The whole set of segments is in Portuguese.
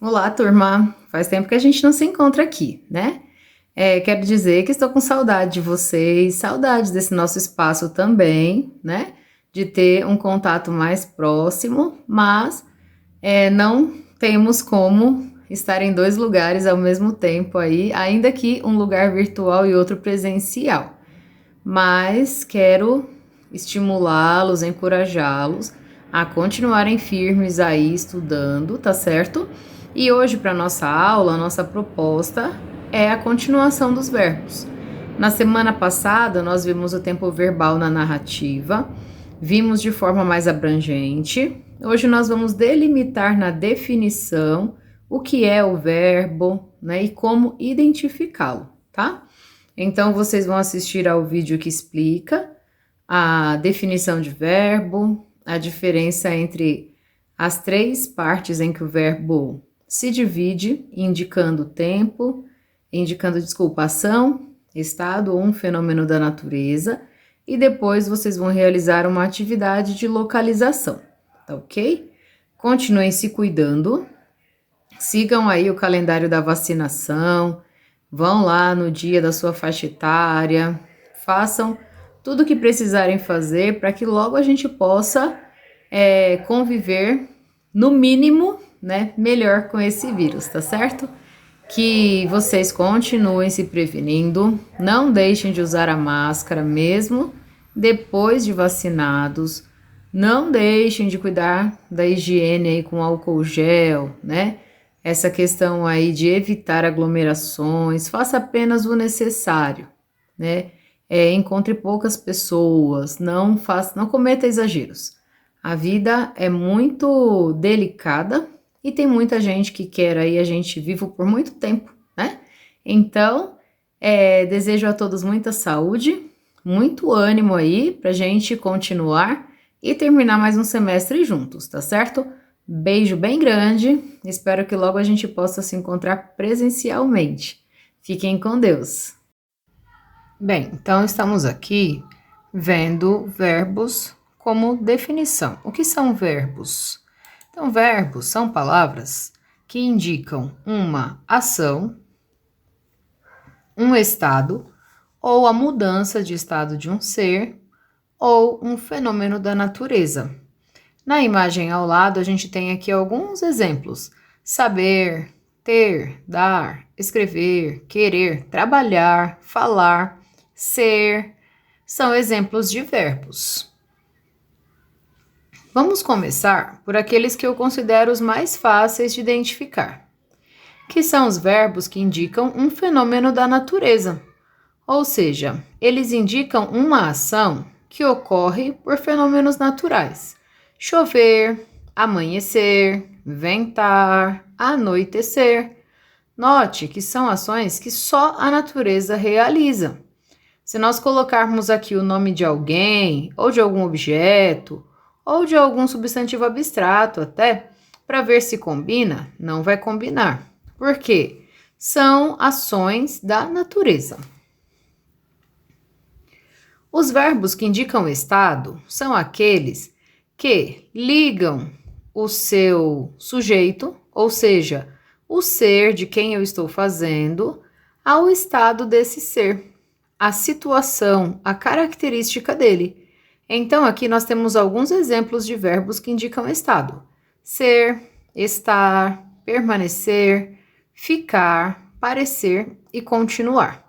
Olá, turma! Faz tempo que a gente não se encontra aqui, né? Quero dizer que estou com saudade de vocês, saudade desse nosso espaço também, né? De ter um contato mais próximo, mas não temos como estar em dois lugares ao mesmo tempo aí, ainda que um lugar virtual e outro presencial. Mas quero estimulá-los, encorajá-los a continuarem firmes aí estudando, tá certo? E hoje, para nossa aula, a nossa proposta é a continuação dos verbos. Na semana passada, nós vimos o tempo verbal na narrativa, vimos de forma mais abrangente. Hoje nós vamos delimitar na definição o que é o verbo, né, e como identificá-lo, tá? Então, vocês vão assistir ao vídeo que explica a definição de verbo, a diferença entre as três partes em que o verbo se divide, indicando tempo, ação, estado ou um fenômeno da natureza, e depois vocês vão realizar uma atividade de localização, tá ok? Continuem se cuidando, sigam aí o calendário da vacinação, vão lá no dia da sua faixa etária, façam tudo o que precisarem fazer para que logo a gente possa conviver, no mínimo, né, melhor com esse vírus, tá certo? Que vocês continuem se prevenindo, não deixem de usar a máscara mesmo depois de vacinados, não deixem de cuidar da higiene aí com álcool gel, né? Essa questão aí de evitar aglomerações, faça apenas o necessário, né? Encontre poucas pessoas, não cometa exageros. A vida é muito delicada e tem muita gente que quer aí a gente vivo por muito tempo, né? Então, desejo a todos muita saúde, muito ânimo aí pra gente continuar e terminar mais um semestre juntos, tá certo? Beijo bem grande, espero que logo a gente possa se encontrar presencialmente. Fiquem com Deus. Bem, então estamos aqui vendo verbos como definição. O que são verbos? Então, verbos são palavras que indicam uma ação, um estado, ou a mudança de estado de um ser, ou um fenômeno da natureza. Na imagem ao lado, a gente tem aqui alguns exemplos: saber, ter, dar, escrever, querer, trabalhar, falar, ser. São exemplos de verbos. Vamos começar por aqueles que eu considero os mais fáceis de identificar, que são os verbos que indicam um fenômeno da natureza, ou seja, eles indicam uma ação que ocorre por fenômenos naturais. Chover, amanhecer, ventar, anoitecer. Note que são ações que só a natureza realiza. Se nós colocarmos aqui o nome de alguém, ou de algum objeto, ou de algum substantivo abstrato até, para ver se combina, não vai combinar. Por quê? São ações da natureza. Os verbos que indicam estado são aqueles que ligam o seu sujeito, ou seja, o ser de quem eu estou fazendo, ao estado desse ser, a situação, a característica dele. Então, aqui nós temos alguns exemplos de verbos que indicam estado: ser, estar, permanecer, ficar, parecer e continuar.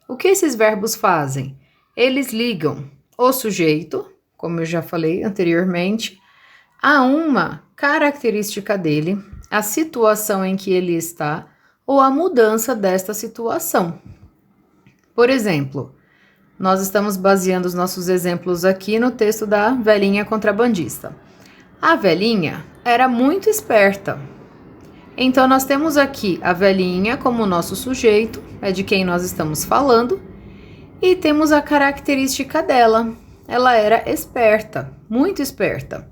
O que esses verbos fazem? Eles ligam o sujeito, como eu já falei anteriormente, a uma característica dele, a situação em que ele está ou a mudança desta situação. Por exemplo, nós estamos baseando os nossos exemplos aqui no texto da velhinha contrabandista. A velhinha era muito esperta. Então, nós temos aqui a velhinha como nosso sujeito, é de quem nós estamos falando, e temos a característica dela. Ela era esperta, muito esperta.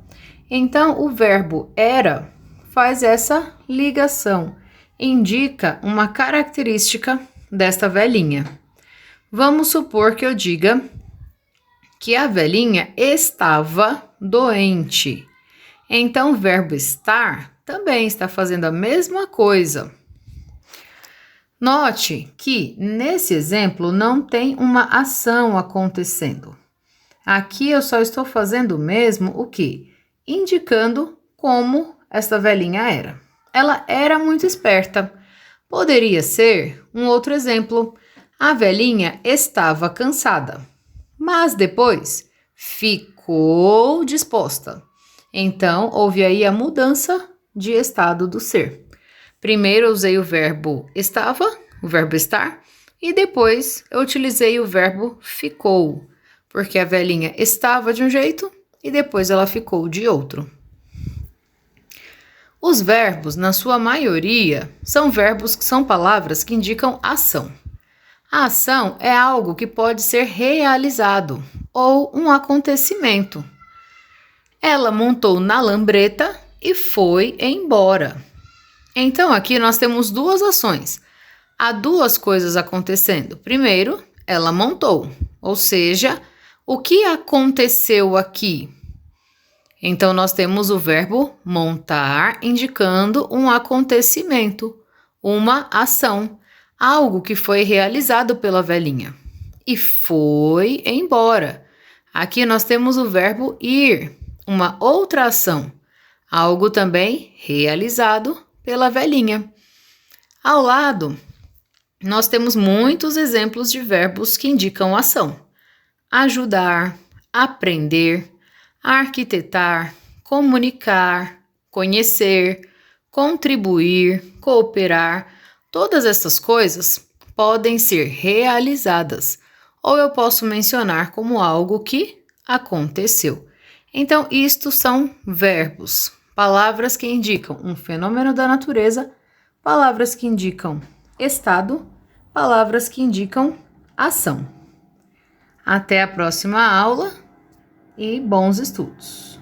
Então, o verbo era faz essa ligação, indica uma característica desta velhinha. Vamos supor que eu diga que a velhinha estava doente. Então, o verbo estar também está fazendo a mesma coisa. Note que nesse exemplo não tem uma ação acontecendo. Aqui eu só estou fazendo mesmo o quê? Indicando como esta velhinha era. Ela era muito esperta. Poderia ser um outro exemplo. A velhinha estava cansada, mas depois ficou disposta. Então, houve aí a mudança de estado do ser. Primeiro eu usei o verbo estava, o verbo estar, e depois eu utilizei o verbo ficou, porque a velhinha estava de um jeito e depois ela ficou de outro. Os verbos, na sua maioria, são verbos que são palavras que indicam ação. A ação é algo que pode ser realizado ou um acontecimento. Ela montou na lambreta e foi embora. Então, aqui nós temos duas ações. Há duas coisas acontecendo. Primeiro, ela montou, ou seja, o que aconteceu aqui? Então, nós temos o verbo montar, indicando um acontecimento, uma ação, algo que foi realizado pela velhinha. E foi embora. Aqui nós temos o verbo ir, uma outra ação, algo também realizado pela velhinha. Ao lado, nós temos muitos exemplos de verbos que indicam ação. Ajudar, aprender, arquitetar, comunicar, conhecer, contribuir, cooperar. Todas essas coisas podem ser realizadas, ou eu posso mencionar como algo que aconteceu. Então, isto são verbos. Palavras que indicam um fenômeno da natureza, palavras que indicam estado, palavras que indicam ação. Até a próxima aula e bons estudos!